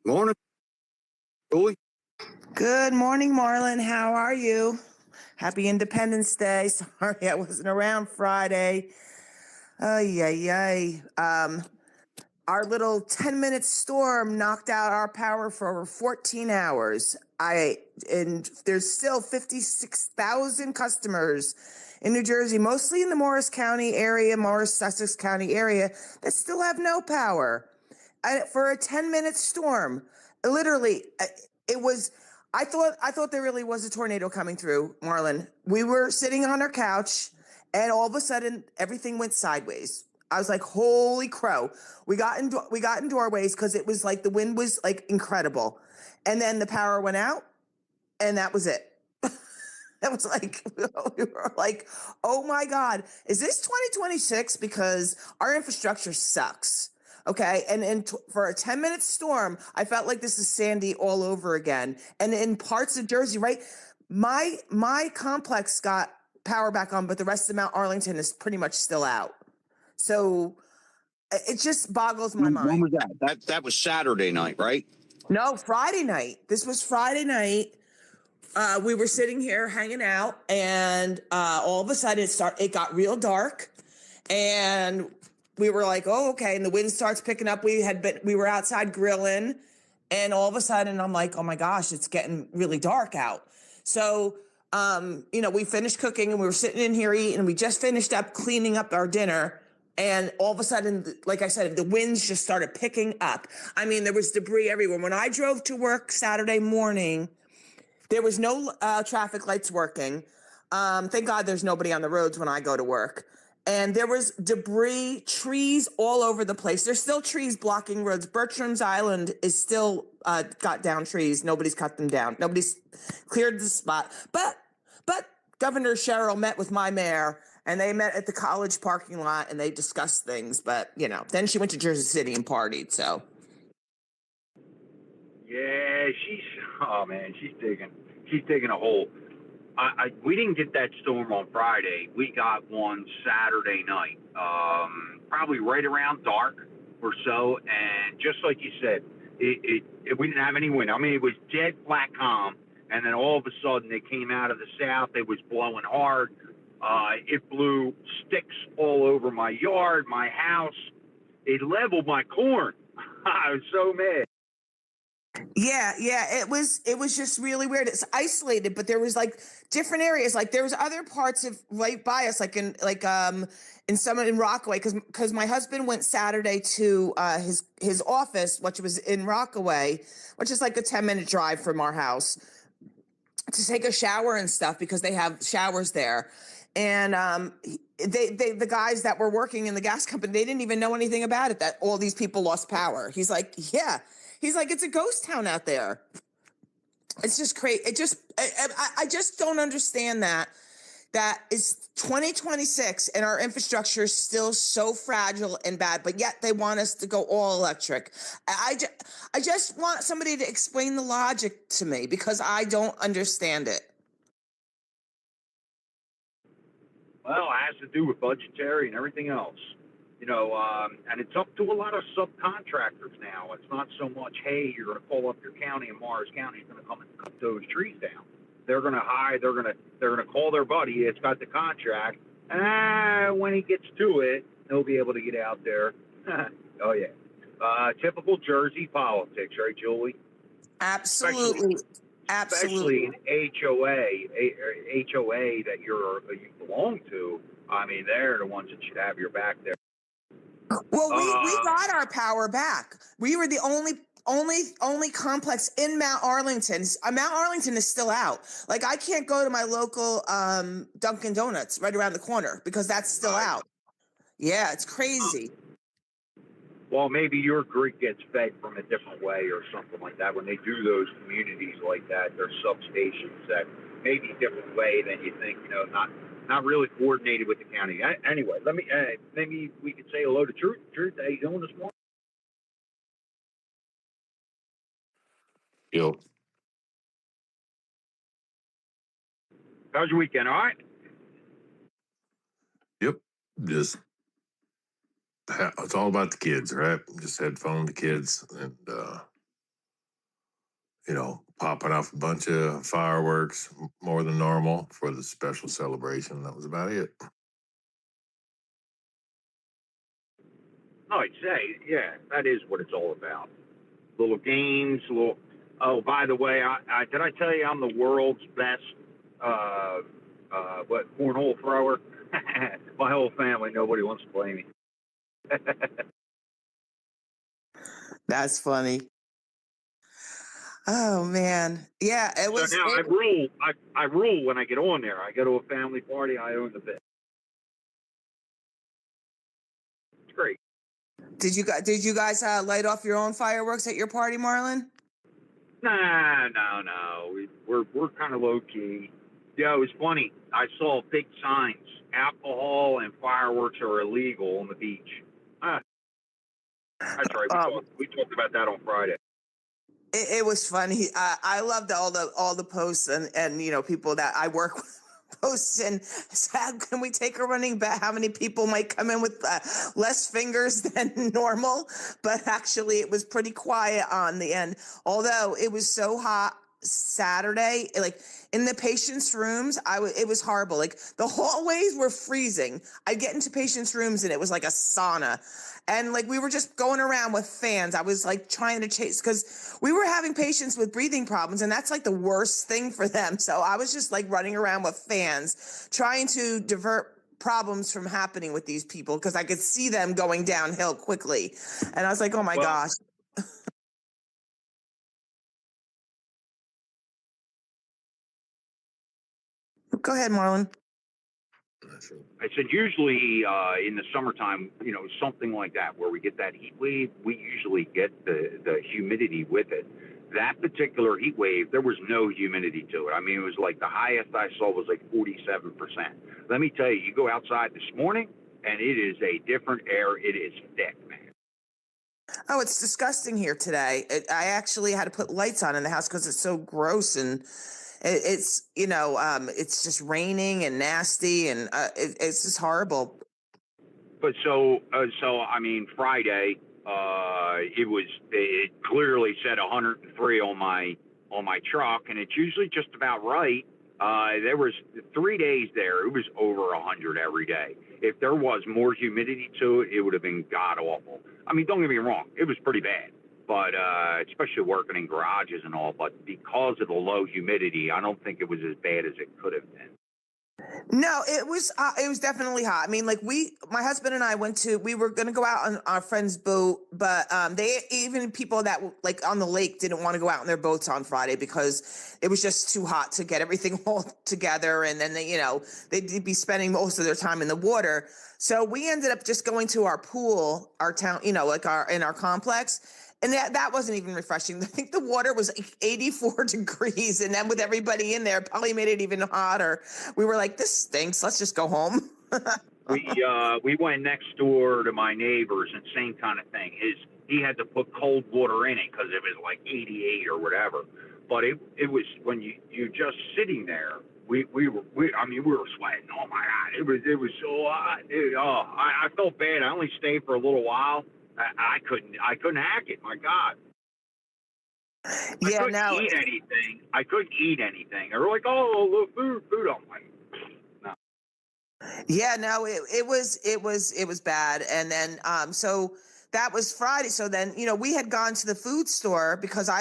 Morning, Julie. Good morning, Marlon. How are you? Happy Independence Day. Sorry I wasn't around Friday. Ay, ay, ay. Our little 10-minute storm knocked out our power for over 14 hours. And there's still 56,000 customers in New Jersey, mostly in the Morris County area, Sussex County area, that still have no power. For a 10-minute storm, literally, it was. I thought there really was a tornado coming through, Marlon. We were sitting on our couch, and all of a sudden, everything went sideways. I was like, "Holy crow!" We got in doorways because it was like the wind was like incredible, and then the power went out, and that was it. That was like, we were like, "Oh my God, is this 2026?" Because our infrastructure sucks. Okay, and for a 10-minute storm, I felt like this is Sandy all over again. And in parts of Jersey, right, my complex got power back on, but the rest of Mount Arlington is pretty much still out. So it just boggles my When mind. was that? That was Saturday night, right? No, Friday night. This was Friday night. We were sitting here hanging out, and all of a sudden it got real dark, and we were like, "Oh, okay." And the wind starts picking up. We were outside grilling, and all of a sudden I'm like, "Oh my gosh, it's getting really dark out." So, we finished cooking, and we were sitting in here eating, and we just finished up cleaning up our dinner. And all of a sudden, like I said, the winds just started picking up. I mean, there was debris everywhere. When I drove to work Saturday morning, there was no traffic lights working. Thank God there's nobody on the roads when I go to work. And there was debris, trees all over the place. There's still trees blocking roads. Bertram's Island is still got down trees. Nobody's cut them down. Nobody's cleared the spot. But Governor Sherrill met with my mayor, and they met at the college parking lot, and they discussed things. But, then she went to Jersey City and partied, so. Yeah, she's digging a hole. We didn't get that storm on Friday. We got one Saturday night, probably right around dark or so. And just like you said, we didn't have any wind. I mean, it was dead flat calm. And then all of a sudden, it came out of the south. It was blowing hard. It blew sticks all over my yard, my house. It leveled my corn. I was so mad. Yeah, it was just really weird. It's isolated, but there was like different areas. Like there was other parts of right by us, like in Rockaway, because my husband went Saturday to his office, which was in Rockaway, which is like a 10-minute drive from our house, to take a shower and stuff because they have showers there. And the guys that were working in the gas company, they didn't even know anything about it, that all these people lost power. He's like, yeah. He's like, it's a ghost town out there. It's just crazy. I just don't understand that is 2026 and our infrastructure is still so fragile and bad, but yet they want us to go all electric. I just want somebody to explain the logic to me because I don't understand it. Well, it has to do with budgetary and everything else. And it's up to a lot of subcontractors now. It's not so much, hey, you're going to call up your county and Morris County is going to come and cut those trees down. They're going to hire, they're going to call their buddy that's got the contract. When he gets to it, he'll be able to get out there. Oh, yeah. Typical Jersey politics, right, Julie? Absolutely. Especially in HOA that you belong to. I mean, they're the ones that should have your back there. Well, we got our power back. We were the only complex in Mount Arlington. Mount Arlington is still out. Like I can't go to my local Dunkin' Donuts right around the corner because that's still out. Yeah, it's crazy. Well, maybe your grid gets fed from a different way or something like that. When they do those communities like that, there's substations that maybe a different way than you think. Not really coordinated with the county. Anyway, maybe we could say hello to Truth. Truth, how you doing this morning? Yo. How's your weekend? All right? Yep. It's all about the kids, right? Just had fun with the kids and popping off a bunch of fireworks more than normal for the special celebration. That was about it. Oh, I'd say, yeah, that is what it's all about. Little games, little. Oh, by the way, I did I tell you I'm the world's best cornhole thrower? My whole family, nobody wants to play me. That's funny. Oh man. Yeah, it So was now I it, rule. I rule when I get on there. I go to a family party. I own the bit. It's great. did you guys light off your own fireworks at your party, Marlon? Nah, no. We're kind of low key. Yeah, it was funny. I saw big signs: alcohol and fireworks are illegal on the beach. Ah, that's right. We talked about that on Friday. It was funny. I loved all the posts and people that I work with posts and said, can we take a running bet how many people might come in with less fingers than normal? But actually, it was pretty quiet on the end. Although it was so hot Saturday, like in the patients' rooms, it was horrible. Like the hallways were freezing. I'd get into patients' rooms and it was like a sauna. And like we were just going around with fans. I was like trying to chase because we were having patients with breathing problems, and that's like the worst thing for them. So I was just like running around with fans, trying to divert problems from happening with these people because I could see them going downhill quickly. And I was like, oh my gosh. Go ahead, Marlon. I said usually in the summertime, something like that where we get that heat wave, we usually get the humidity with it. That particular heat wave, there was no humidity to it. I mean, it was like the highest I saw was like 47%. Let me tell you, you go outside this morning and it is a different air. It is thick, man. Oh, it's disgusting here today. I actually had to put lights on in the house because it's so gross and it's just raining and nasty and it's just horrible. But so I mean, Friday, it clearly said 103 on my truck, and it's usually just about right. There was 3 days there; it was over 100 every day. If there was more humidity to it, it would have been god awful. I mean, don't get me wrong; it was pretty bad. But especially working in garages and all. But because of the low humidity, I don't think it was as bad as it could have been. No, it was definitely hot. I mean, like my husband and I we were going to go out on our friend's boat, but even people that like on the lake didn't want to go out on their boats on Friday because it was just too hot to get everything all together. And then they'd be spending most of their time in the water. So we ended up just going to our pool, our town, in our complex. And that wasn't even refreshing. I think the water was 84 degrees. And then with everybody in there, probably made it even hotter. We were like, this stinks. Let's just go home. We went next door to my neighbors and same kind of thing. He had to put cold water in it because it was like 88 or whatever. But it was when you're just sitting there. We were sweating. Oh my God, it was so hot. Dude, I felt bad. I only stayed for a little while. I couldn't hack it. My God. Yeah, I couldn't eat anything. They were like, oh, look, food. I'm like, no. Yeah, no, it was bad. And then so that was Friday. So then, we had gone to the food store because I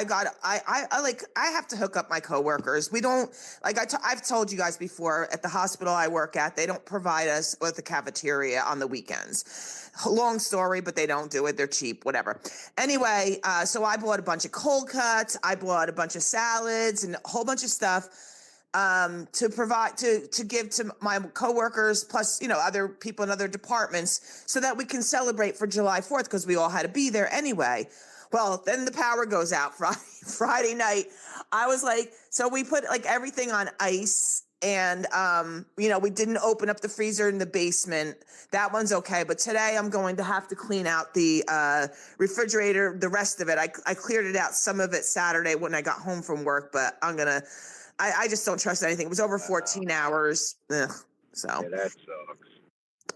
have to hook up my coworkers. We don't I've told you guys before at the hospital I work at, they don't provide us with a cafeteria on the weekends. Long story, but they don't do it. They're cheap, whatever. Anyway, so I bought a bunch of cold cuts. I bought a bunch of salads and a whole bunch of stuff to provide to give to my coworkers plus other people in other departments so that we can celebrate for July 4th because we all had to be there anyway. Well, then the power goes out Friday night. I was like, so we put like everything on ice and we didn't open up the freezer in the basement. That one's okay, but today I'm going to have to clean out the refrigerator, the rest of it. I cleared it out, some of it Saturday when I got home from work, but I just don't trust anything. It was over 14 hours. Ugh, so. Yeah, that sucks.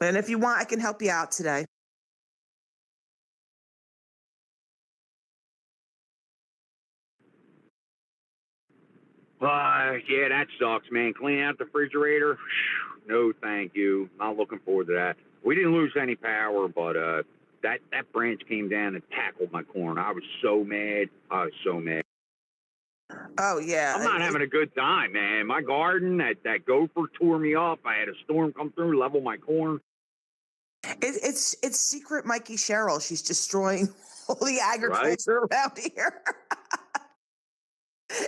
And if you want, I can help you out today. Yeah, that sucks, man. Clean out the refrigerator? No, thank you. Not looking forward to that. We didn't lose any power, but that branch came down and tackled my corn. I was so mad. I was so mad. Oh yeah. I'm not having a good time, man. My garden, that gopher tore me up. I had a storm come through, level my corn. It's secret Mikey Cheryl. She's destroying all the agriculture around here.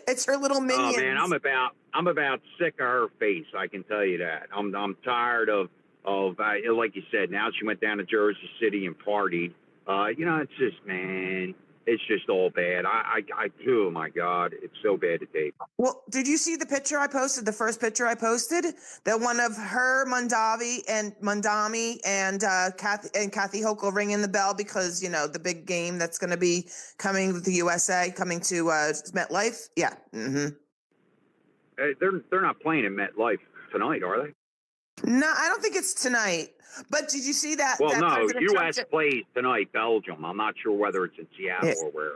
It's her little minions. Oh man, I'm about sick of her face. I can tell you that. I'm tired of like you said. Now she went down to Jersey City and partied. It's just, man, it's just all bad. Oh my God, it's so bad to take. Well, did you see the picture I posted? The first picture I posted, the one of her, Mandami, and Kathy Hochul ringing the bell because the big game that's going to be coming with the USA coming to MetLife. Yeah. Mm-hmm. They're not playing in MetLife tonight, are they? No, I don't think it's tonight. But did you see that? Well, that no, President U.S. Trump plays tonight, Belgium. I'm not sure whether it's in Seattle or where.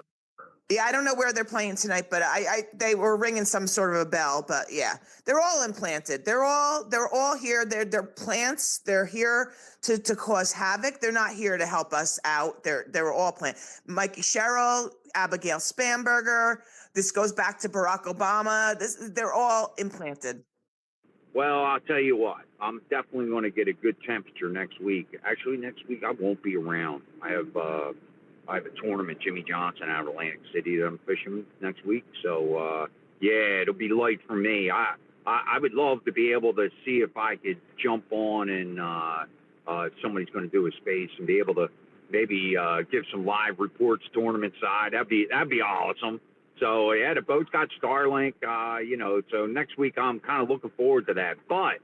Yeah, I don't know where they're playing tonight, but they were ringing some sort of a bell. But yeah, they're all implanted. They're all here. They're plants. They're here to cause havoc. They're not here to help us out. They're all plants. Mikey Cheryl, Abigail Spanberger. This goes back to Barack Obama. They're all implanted. Well, I'll tell you what. I'm definitely going to get a good temperature next week. Actually, next week I won't be around. I have a tournament, Jimmy Johnson, out of Atlantic City that I'm fishing next week. So yeah, it'll be light for me. I would love to be able to see if I could jump on and if somebody's going to do a space and be able to maybe give some live reports tournament side. That'd be awesome. So yeah, the boat's got Starlink, so next week I'm kind of looking forward to that, but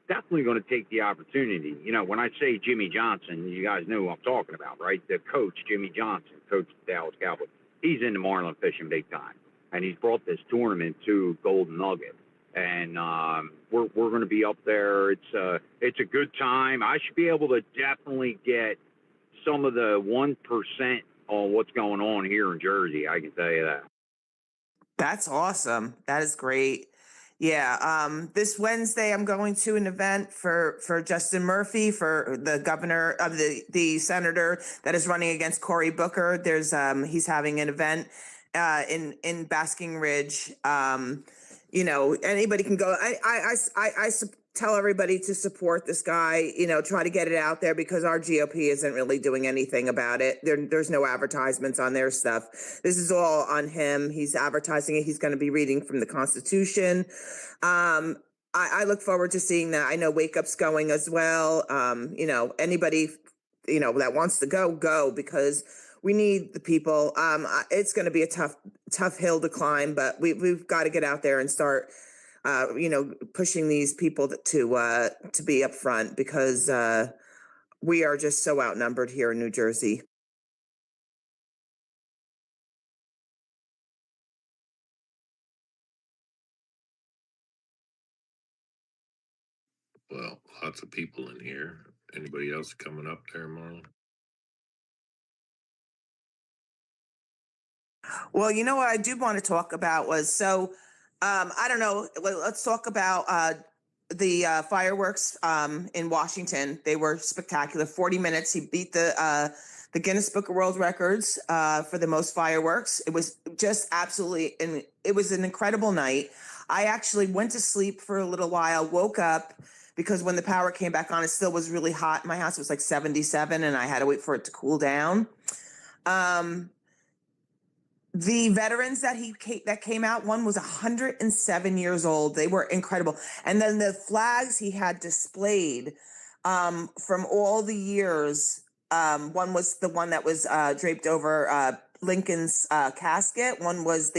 definitely going to take the opportunity. When I say Jimmy Johnson, you guys know who I'm talking about, right? The coach, Jimmy Johnson, coach of the Dallas Cowboys. He's into marlin fishing big time, and he's brought this tournament to Golden Nugget, and we're going to be up there. It's a good time. I should be able to definitely get some of the 1% on what's going on here in Jersey. I can tell you that. That's awesome. That is great. Yeah. This Wednesday, I'm going to an event for Justin Murphy, for the governor of the senator that is running against Cory Booker. There's he's having an event in Basking Ridge. Anybody can go. I tell everybody to support this guy, try to get it out there because our GOP isn't really doing anything about it. There's no advertisements on their stuff. This is all on him. He's advertising it. He's going to be reading from the Constitution. I look forward to seeing that. I know Wake Up's going as well. Anybody, that wants to go because we need the people. It's going to be a tough hill to climb, but we've got to get out there and start pushing these people to be up front because we are just so outnumbered here in New Jersey. Well, lots of people in here. Anybody else coming up there, Marlon? Well, what I do want to talk about was I don't know. Let's talk about the fireworks in Washington. They were spectacular. 40 minutes. He beat the Guinness Book of World Records for the most fireworks. It was just absolutely, and it was an incredible night. I actually went to sleep for a little while, woke up because when the power came back on, it still was really hot in my house. It was like 77 and I had to wait for it to cool down. The veterans that came out, one was 107 years old. They were incredible. And then the flags he had displayed from all the years. One was the one that was draped over Lincoln's casket. One was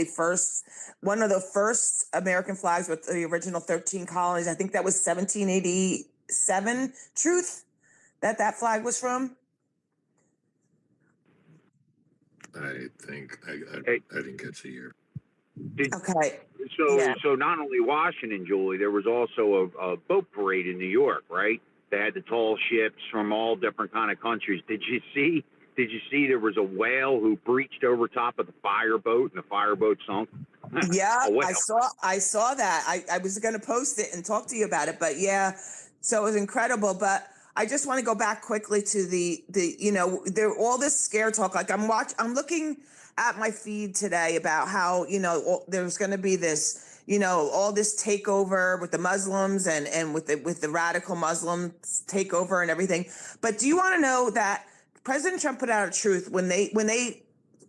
one of the first American flags with the original 13 colonies. I think that was 1787 Truth that flag was from. I think I didn't catch the year. Okay. So not only Washington, Julie, there was also a boat parade in New York, right? They had the tall ships from all different kind of countries. Did you see there was a whale who breached over top of the fireboat and the fireboat sunk? Yeah, Oh, well. I saw that. I was going to post it and talk to you about it, but yeah, so it was incredible. But I just want to go back quickly to the there all this scare talk. Like I'm looking at my feed today about how there's going to be this all this takeover with the Muslims and with the radical Muslim takeover and everything. But do you want to know that President Trump put out a truth when they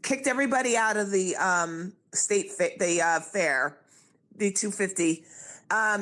kicked everybody out of the fair, the 250.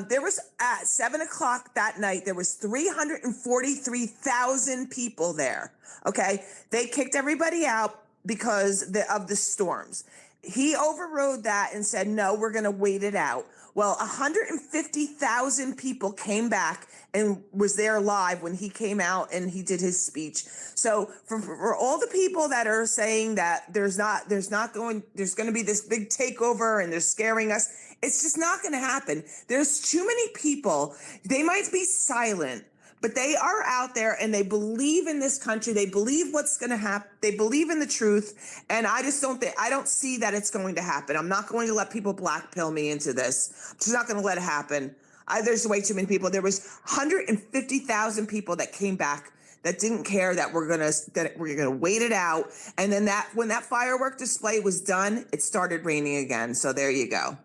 There was at 7:00 that night. There was 343,000 people there. Okay, they kicked everybody out because of the storms. He overrode that and said, "No, we're going to wait it out." Well, 150,000 people came back and was there live when he came out and he did his speech. So for all the people that are saying that there's going to be this big takeover and they're scaring us, it's just not going to happen. There's too many people. They might be silent, but they are out there and they believe in this country. They believe what's going to happen. They believe in the truth. And I don't see that it's going to happen. I'm not going to let people black pill me into this. I'm just not going to let it happen. There's way too many people. There was 150,000 people that came back that didn't care that we're going to wait it out. And then when that firework display was done, it started raining again. So there you go.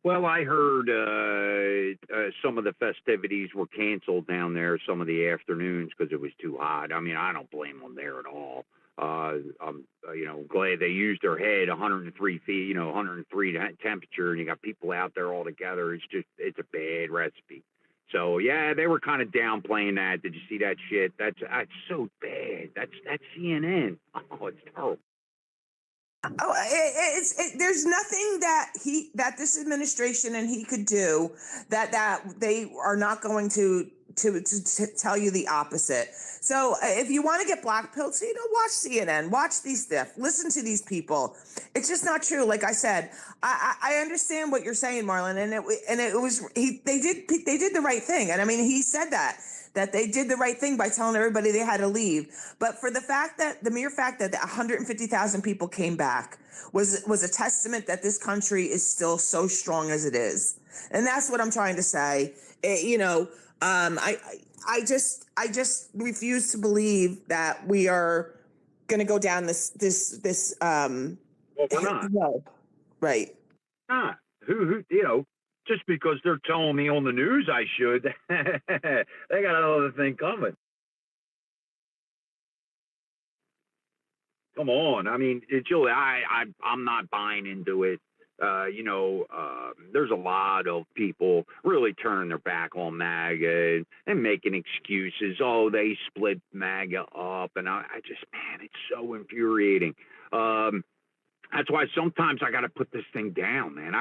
Well, I heard some of the festivities were canceled down there, some of the afternoons because it was too hot. I mean, I don't blame them there at all. I'm glad they used their head 103 feet, 103 temperature, and you got people out there all together. It's a bad recipe. So yeah, they were kind of downplaying that. Did you see that shit? That's so bad. That's CNN. Oh, it's terrible. Oh, there's nothing that this administration and he could do that they are not going to tell you the opposite. So if you want to get black pilled, watch CNN, watch these stuff, listen to these people. It's just not true. Like I said, I understand what you're saying, Marlon, they did the right thing, and I mean he said that they did the right thing by telling everybody they had to leave. But for the mere fact that 150,000 people came back was a testament that this country is still so strong as it is. And that's what I'm trying to say. I just refuse to believe that we are going to go down this. Well, we're not. No. Right. Not. Who just because they're telling me on the news I should, they got another thing coming. Come on. I mean, Julie, I'm not buying into it. There's a lot of people really turning their back on MAGA and making excuses. Oh, they split MAGA up. And I just, man, it's so infuriating. That's why sometimes I got to put this thing down, man.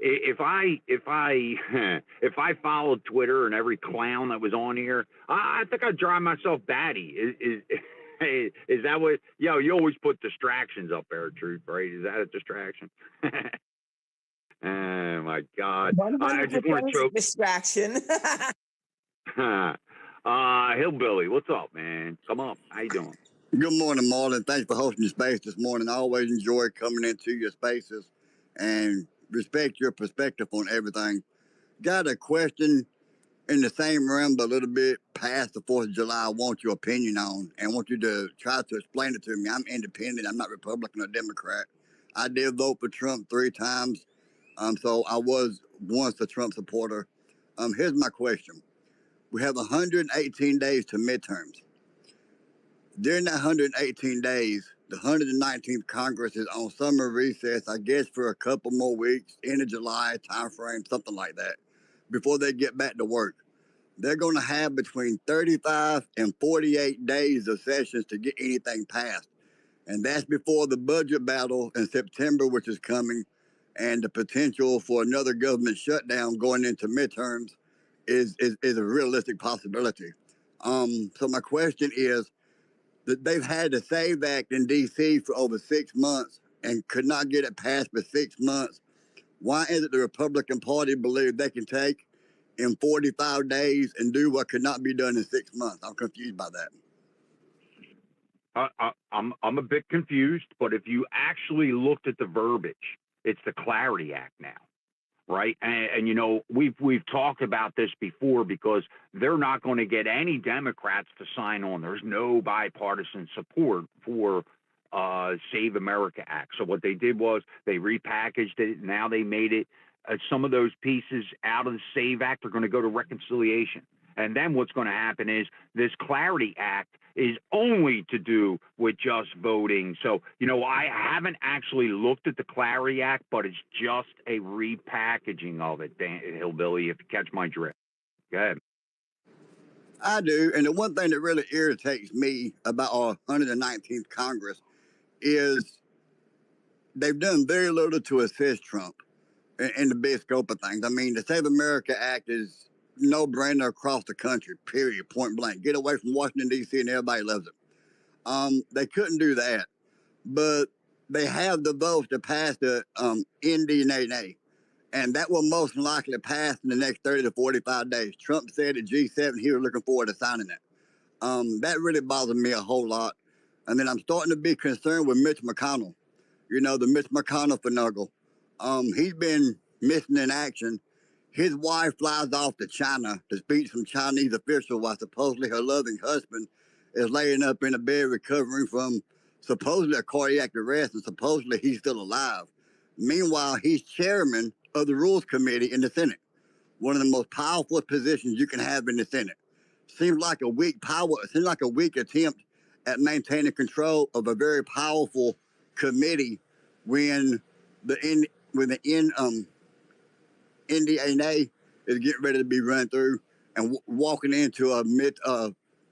If I followed Twitter and every clown that was on here, I think I'd drive myself batty. Is that what? You always put distractions up there, Truth, right? Is that a distraction? Oh my God! I just want to choke. Distraction. Hillbilly, what's up, man? Come up. How you doing? Good morning, Marlon. Thanks for hosting your space this morning. I always enjoy coming into your spaces and respect your perspective on everything. Got a question in the same realm, but a little bit past the 4th of July. I want your opinion on, and I want you to try to explain it to me. I'm independent. I'm not Republican or Democrat. I did vote for Trump 3 times, so I was once a Trump supporter. Here's my question. We have 118 days to midterms. During that 118 days, the 119th Congress is on summer recess, I guess, for a couple more weeks, end of July timeframe, something like that, before they get back to work. They're going to have between 35 and 48 days of sessions to get anything passed. And that's before the budget battle in September, which is coming, and the potential for another government shutdown going into midterms is a realistic possibility. So my question is, that they've had the SAVE Act in D.C. for over 6 months and could not get it passed for 6 months. Why is it the Republican Party believe they can take in 45 days and do what could not be done in 6 months? I'm confused by that. I'm a bit confused, but if you actually looked at the verbiage, it's the Clarity Act now, right? And you know, we've talked about this before because they're not going to get any Democrats to sign on. There's no bipartisan support for Save America Act. So what they did was they repackaged it. Now they made it some of those pieces out of the Save Act are going to go to reconciliation. And then what's going to happen is this Clarity Act is only to do with just voting. So, you know, I haven't actually looked at the Clarity Act, but it's just a repackaging of it, Hillbilly, if you catch my drift. Go ahead. I do. And the one thing that really irritates me about our 119th Congress is they've done very little to assist Trump in the big scope of things. I mean, the Save America Act is no brainer across the country, period, point blank. Get away from Washington, D.C., and everybody loves it. They couldn't do that, but they have the votes to pass the NDAA, and that will most likely pass in the next 30 to 45 days. Trump said at G7 he was looking forward to signing it. That really bothers me a whole lot. And then I'm starting to be concerned with Mitch McConnell. You know, the Mitch McConnell finagle. He's been missing in action. His wife flies off to China to speak to some Chinese official while supposedly her loving husband is laying up in a bed recovering from supposedly a cardiac arrest, and supposedly he's still alive. Meanwhile, he's chairman of the Rules Committee in the Senate, one of the most powerful positions you can have in the Senate. Seems like a weak attempt at maintaining control of a very powerful committee when the NDAA is getting ready to be run through and walking into a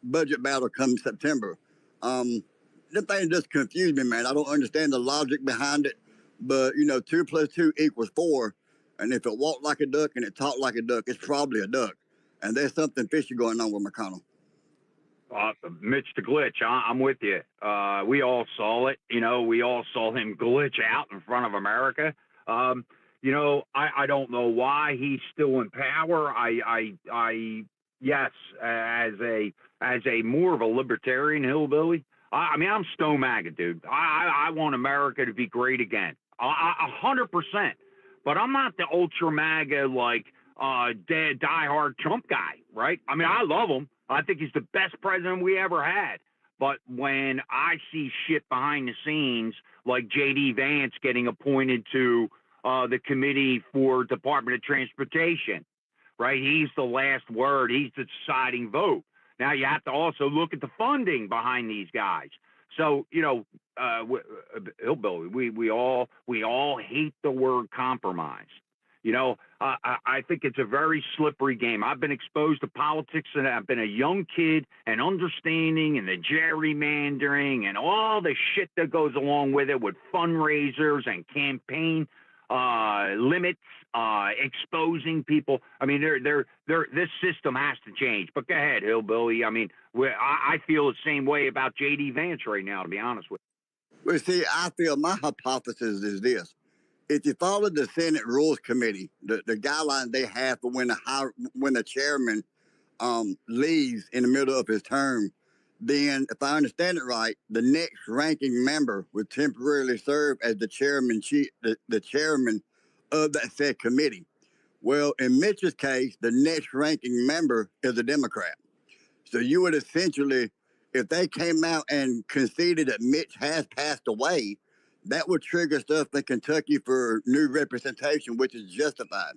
budget battle come September. This thing just confused me, man. I don't understand the logic behind it, but you know, 2 + 2 = 4. And if it walked like a duck and it talked like a duck, it's probably a duck. And there's something fishy going on with McConnell. Mitch the Glitch, I'm with you. We all saw it. You know, we all saw him glitch out in front of America. You know, I don't know why he's still in power. Yes, as a more of a libertarian hillbilly. I mean, I'm Stone MAGA, dude. I want America to be great again, 100%. But I'm not the ultra MAGA like diehard Trump guy, right? I mean, I love him. I think he's the best president we ever had. But when I see shit behind the scenes, like J.D. Vance getting appointed to the committee for Department of Transportation, right? He's the last word. He's the deciding vote. Now you have to also look at the funding behind these guys. So, you know, Hillbilly, we all hate the word compromise. You know, I think it's a very slippery game. I've been exposed to politics and I've been a young kid, and understanding and the gerrymandering and all the shit that goes along with it, with fundraisers and campaign limits, exposing people. I mean, this system has to change. But go ahead, Hillbilly. I mean, I feel the same way about J.D. Vance right now, to be honest with you. Well, see, I feel my hypothesis is this. If you follow the Senate Rules Committee, the guidelines they have for when the chairman leaves in the middle of his term, then if I understand it right, the next ranking member would temporarily serve as the chairman of that said committee. Well, in Mitch's case, the next ranking member is a Democrat. So you would essentially, if they came out and conceded that Mitch has passed away, that would trigger stuff in Kentucky for new representation, which is justified.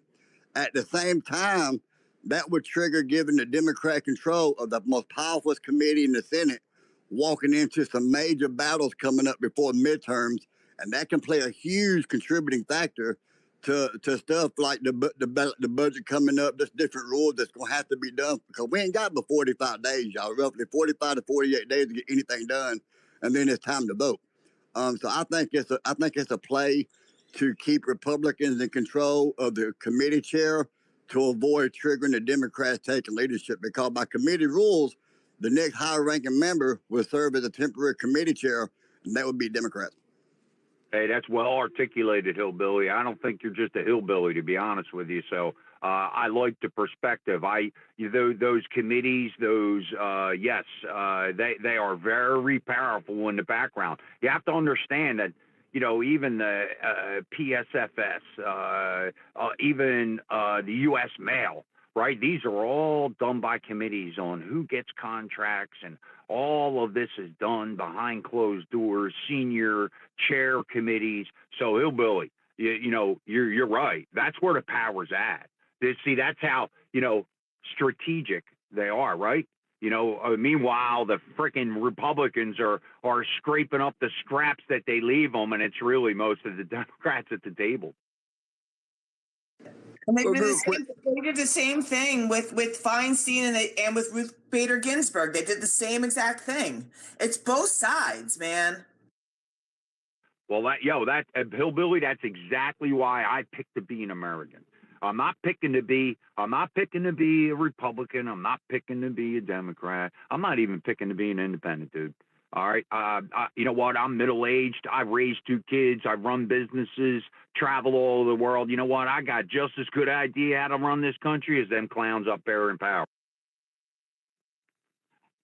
At the same time, that would trigger giving the Democrat control of the most powerful committee in the Senate, walking into some major battles coming up before midterms, and that can play a huge contributing factor to stuff like the budget coming up. There's different rules that's going to have to be done because we ain't got but 45 days, y'all. Roughly 45 to 48 days to get anything done, and then it's time to vote. So I think it's a play to keep Republicans in control of the committee chair to avoid triggering the Democrats taking leadership, because by committee rules, the next higher ranking member will serve as a temporary committee chair, and that would be Democrats. Hey, that's well articulated, Hillbilly. I don't think you're just a hillbilly, to be honest with you. So I like the perspective. Those committees, they are very powerful in the background. You have to understand that, even the PSFS, even the U.S. Mail, right? These are all done by committees on who gets contracts, and all of this is done behind closed doors, senior chair committees. So, Hillbilly, you're right. That's where the power's at. See, that's how, strategic they are, right? Meanwhile, the freaking Republicans are scraping up the scraps that they leave them, and it's really most of the Democrats at the table. And they Well, did the real quick, same thing with Feinstein and with Ruth Bader Ginsburg. They did the same exact thing. It's both sides, man. Well, that Hillbilly, that's exactly why I picked to be an American. I'm not picking to be a Republican. I'm not picking to be a Democrat. I'm not even picking to be an independent, dude. All right. You know what? I'm middle-aged. I've raised 2 kids. I run businesses, travel all over the world. You know what? I got just as good idea how to run this country as them clowns up there in power.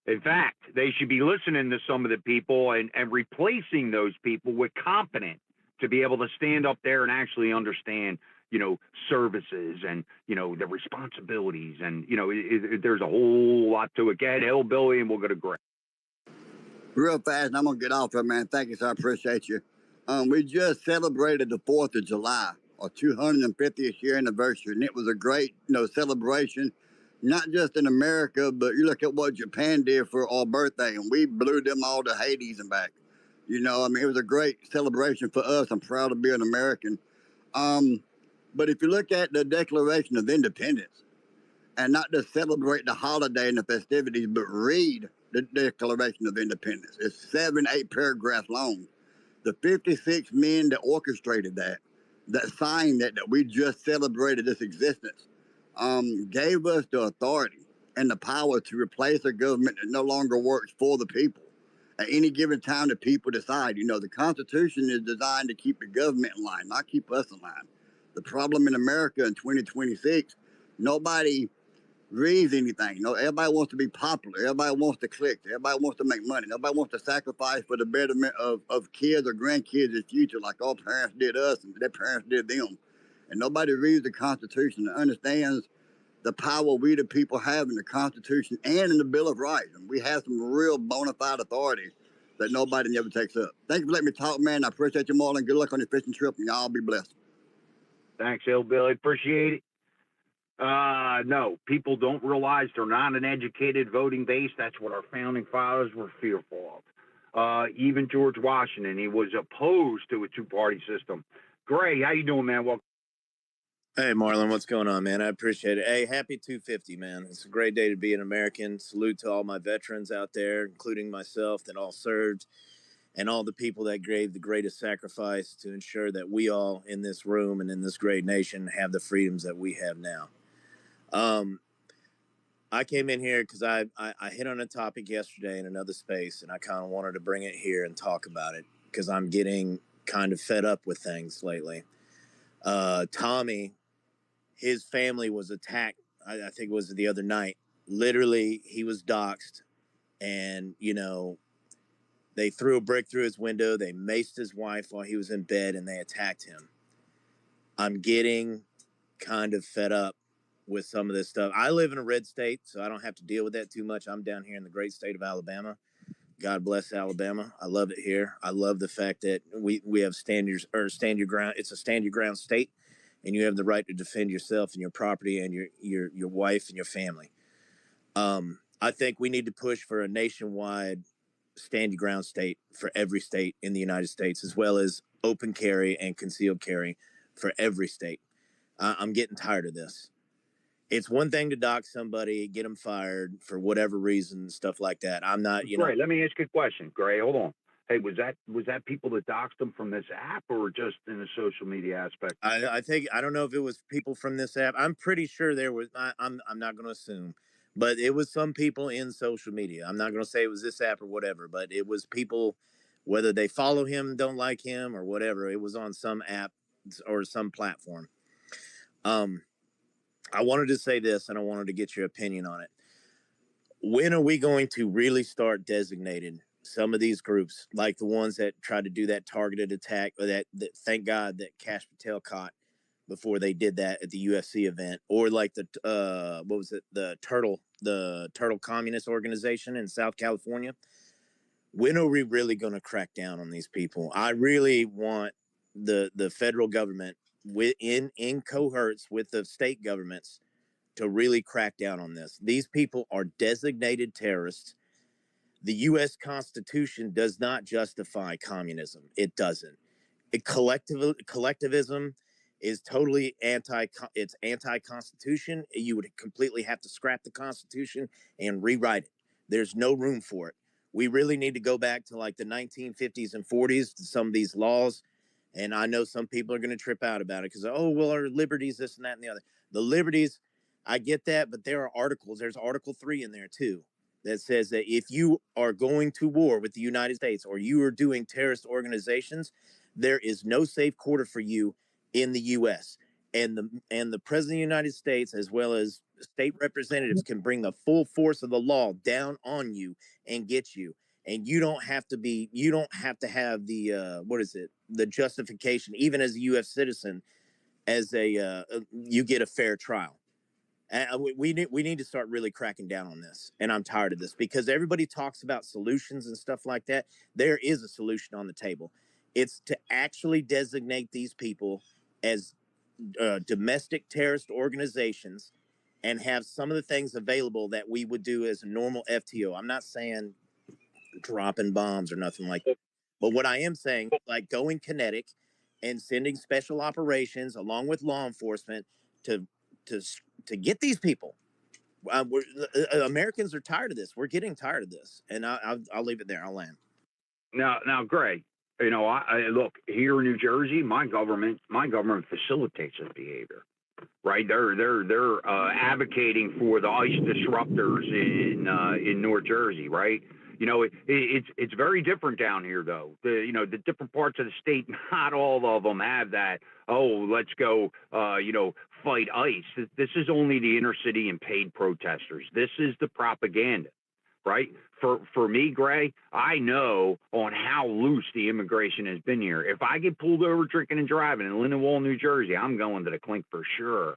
In fact, they should be listening to some of the people and replacing those people with competent to be able to stand up there and actually understand, services and, the responsibilities. And, there's a whole lot to it. Get Hillbilly, and we'll go to Greg. real fast, and I'm going to get off here, man. Thank you, sir. I appreciate you. We just celebrated the 4th of July, our 250th year anniversary, and it was a great, celebration, not just in America, but you look at what Japan did for our birthday, and we blew them all to Hades and back. It was a great celebration for us. I'm proud to be an American. But if you look at the Declaration of Independence, and not just celebrate the holiday and the festivities, but read the Declaration of Independence. It's 7, 8 paragraphs long. The 56 men that orchestrated that signed that we just celebrated this existence, gave us the authority and the power to replace a government that no longer works for the people. At any given time, the people decide. The Constitution is designed to keep the government in line, not keep us in line. The problem in America in 2026, nobody reads anything. Everybody wants to be popular. Everybody wants to click. Everybody wants to make money. Nobody wants to sacrifice for the betterment of kids or grandkids in the future, like our parents did us and their parents did them. And nobody reads the Constitution and understands the power we the people have in the Constitution and in the Bill of Rights. And we have some real bona fide authority that nobody never takes up. Thank you for letting me talk, man. I appreciate you, Marlon. Good luck on your fishing trip, and y'all be blessed. Thanks, Hillbilly. Appreciate it. No, people don't realize they're not an educated voting base. That's what our founding fathers were fearful of. Even George Washington, he was opposed to a 2-party system. Gray, how you doing, man? Welcome. Hey, Marlon, what's going on, man? I appreciate it. Hey, happy 250, man. It's a great day to be an American. Salute to all my veterans out there, including myself, that all served, and all the people that gave the greatest sacrifice to ensure that we all in this room and in this great nation have the freedoms that we have now. I came in here because I hit on a topic yesterday in another space, and I kind of wanted to bring it here and talk about it because I'm getting kind of fed up with things lately. Tommy, his family was attacked. I think it was the other night. Literally, he was doxxed, and they threw a brick through his window. They maced his wife while he was in bed, and they attacked him. I'm getting kind of fed up with some of this stuff. I live in a red state, so I don't have to deal with that too much. I'm down here in the great state of Alabama. God bless Alabama. I love it here. I love the fact that we have stand your ground. It's a stand your ground state, and you have the right to defend yourself and your property and your wife and your family. I think we need to push for a nationwide stand your ground state for every state in the United States, as well as open carry and concealed carry for every state. I'm getting tired of this. It's one thing to dox somebody, get them fired for whatever reason, stuff like that. I'm not, Gray, let me ask you a question. Gray, hold on. Hey, was that people that doxed them from this app or just in the social media aspect? I think, I don't know if it was people from this app. I'm pretty sure there was. I'm not going to assume, but it was some people in social media. I'm not going to say it was this app or whatever, but it was people, whether they follow him, don't like him, or whatever. It was on some app or some platform. I wanted to say this, and I wanted to get your opinion on it. When are we going to really start designating some of these groups, like the ones that tried to do that targeted attack, or that thank God that Cash Patel caught before they did that at the UFC event, or like the what was it, the Turtle Communist Organization in South California? When are we really going to crack down on these people? I really want the federal government in cohorts with the state governments to really crack down on this. These people are designated terrorists. The U.S. Constitution does not justify communism. It doesn't. Collectivism is totally it's anti-constitution. You would completely have to scrap the Constitution and rewrite it. There's no room for it. We really need to go back to like the 1950s and 40s to some of these laws. And I know some people are going to trip out about it because, oh, well, our liberties, this and that and the other. The liberties, I get that, but there are articles. There's Article 3 in there too that says that if you are going to war with the United States or you are doing terrorist organizations, there is no safe quarter for you in the U.S. And the president of the United States, as well as state representatives, can bring the full force of the law down on you and get you. And you don't have to have the the justification, even as a U.S. citizen, as you get a fair trial. And we need to start really cracking down on this. And I'm tired of this because everybody talks about solutions and stuff like that. There is a solution on the table. It's to actually designate these people as domestic terrorist organizations and have some of the things available that we would do as a normal FTO. I'm not saying dropping bombs or nothing like that. But what I am saying, like going kinetic and sending special operations along with law enforcement to to to get these people. Americans are tired of this. We're getting tired of this, and I'll leave it there. I'll land. Now, Greg, I look here in New Jersey. My government facilitates this behavior. Right, they're advocating for the ICE disruptors in North Jersey. Right, it's very different down here though. The different parts of the state, not all of them have that. Oh, let's go, fight ICE. This is only the inner city and paid protesters. This is the propaganda. Right? For me, Gray, I know on how loose the immigration has been here. If I get pulled over drinking and driving in Lindenwold, New Jersey, I'm going to the clink for sure.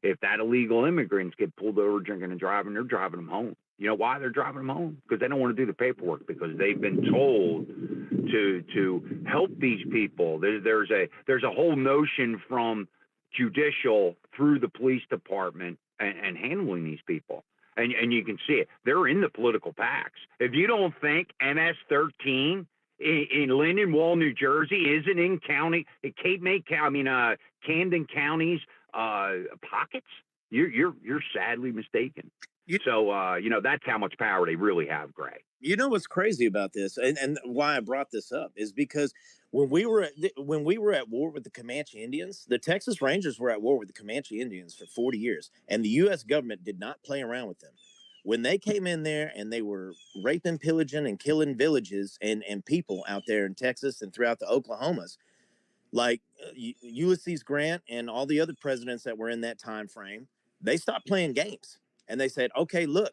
If that illegal immigrants get pulled over drinking and driving, they're driving them home. You know why they're driving them home? Because they don't want to do the paperwork, because they've been told to help these people. There's a whole notion from judicial through the police department and handling these people. And you can see it. They're in the political PACs. If you don't think MS-13 in Lindenwold, New Jersey, isn't in Camden County's pockets, you're sadly mistaken. That's how much power they really have, Gray. You know what's crazy about this, and why I brought this up is because when we were at war with the Comanche Indians, the Texas Rangers were at war with the Comanche Indians for 40 years, and the U.S. government did not play around with them. When they came in there and they were raping, pillaging, and killing villages and people out there in Texas and throughout the Oklahomas, like Ulysses Grant and all the other presidents that were in that time frame, they stopped playing games and they said, "Okay, look,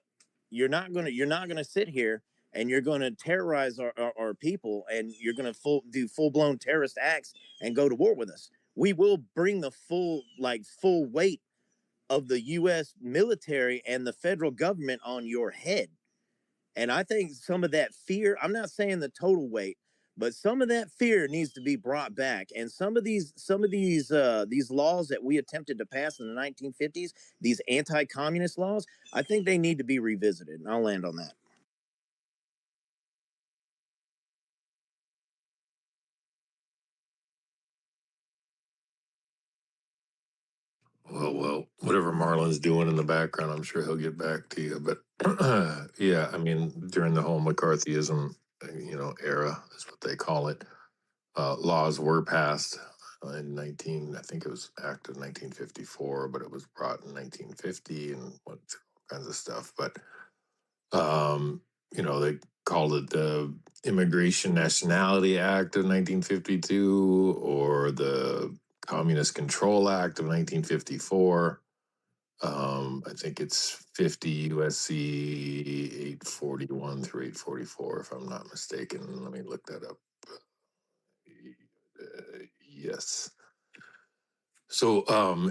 you're not gonna sit here and you're going to terrorize our people, and you're going to do full-blown terrorist acts and go to war with us. We will bring the full weight of the U.S. military and the federal government on your head." And I think some of that fear, I'm not saying the total weight, but some of that fear needs to be brought back. And some of these laws that we attempted to pass in the 1950s, these anti-communist laws, I think they need to be revisited. And I'll land on that. Well, whatever Marlon's doing in the background, I'm sure he'll get back to you. But yeah, I mean, during the whole McCarthyism, era is what they call it. Laws were passed in I think it was Act of 1954, but it was brought in 1950 and what kinds of stuff. But they called it the Immigration Nationality Act of 1952 or the Communist Control Act of 1954. I think it's 50 USC 841 through 844, if I'm not mistaken. Let me look that up. Yes. So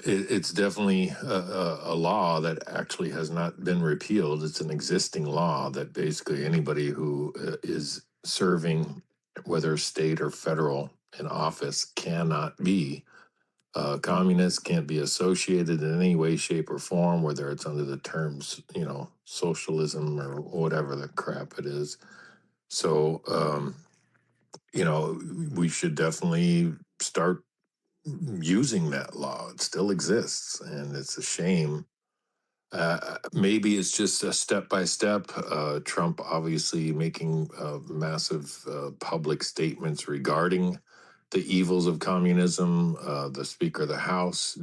it's definitely a law that actually has not been repealed. It's an existing law that basically anybody who is serving, whether state or federal, in office cannot be communist, can't be associated in any way, shape, or form, whether it's under the terms, socialism or whatever the crap it is. So, we should definitely start using that law. It still exists, and it's a shame. Maybe it's just a step by step. Trump obviously making massive public statements regarding the evils of communism. The Speaker of the House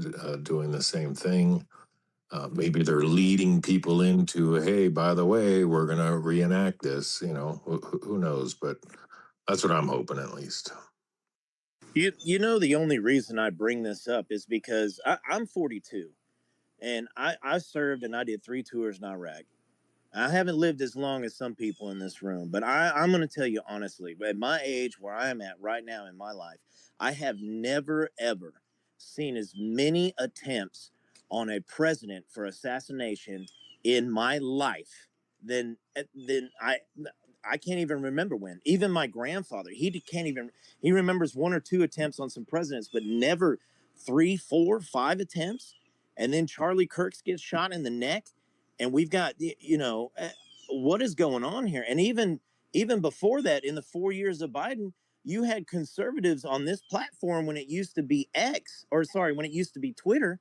doing the same thing. Maybe they're leading people into, hey, by the way, we're going to reenact this. Who knows? But that's what I'm hoping, at least. The only reason I bring this up is because I'm 42, and I served and I did 3 tours in Iraq. I haven't lived as long as some people in this room, but I'm going to tell you honestly, at my age, where I am at right now in my life, I have never, ever seen as many attempts on a president for assassination in my life than I can't even remember when. Even my grandfather, he remembers 1 or 2 attempts on some presidents, but never 3, 4, 5 attempts. And then Charlie Kirk gets shot in the neck. And we've got, what is going on here? And even before that, in the 4 years of Biden, you had conservatives on this platform when it used to be when it used to be Twitter,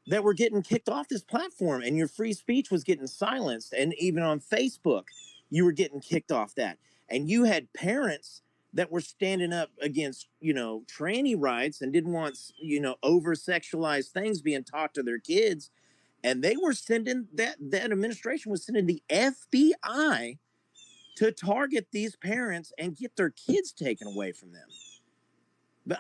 that were getting kicked off this platform, and your free speech was getting silenced. And even on Facebook, you were getting kicked off that. And you had parents that were standing up against, tranny rights and didn't want, over sexualized things being taught to their kids. And they were sending that administration was sending the FBI to target these parents and get their kids taken away from them. But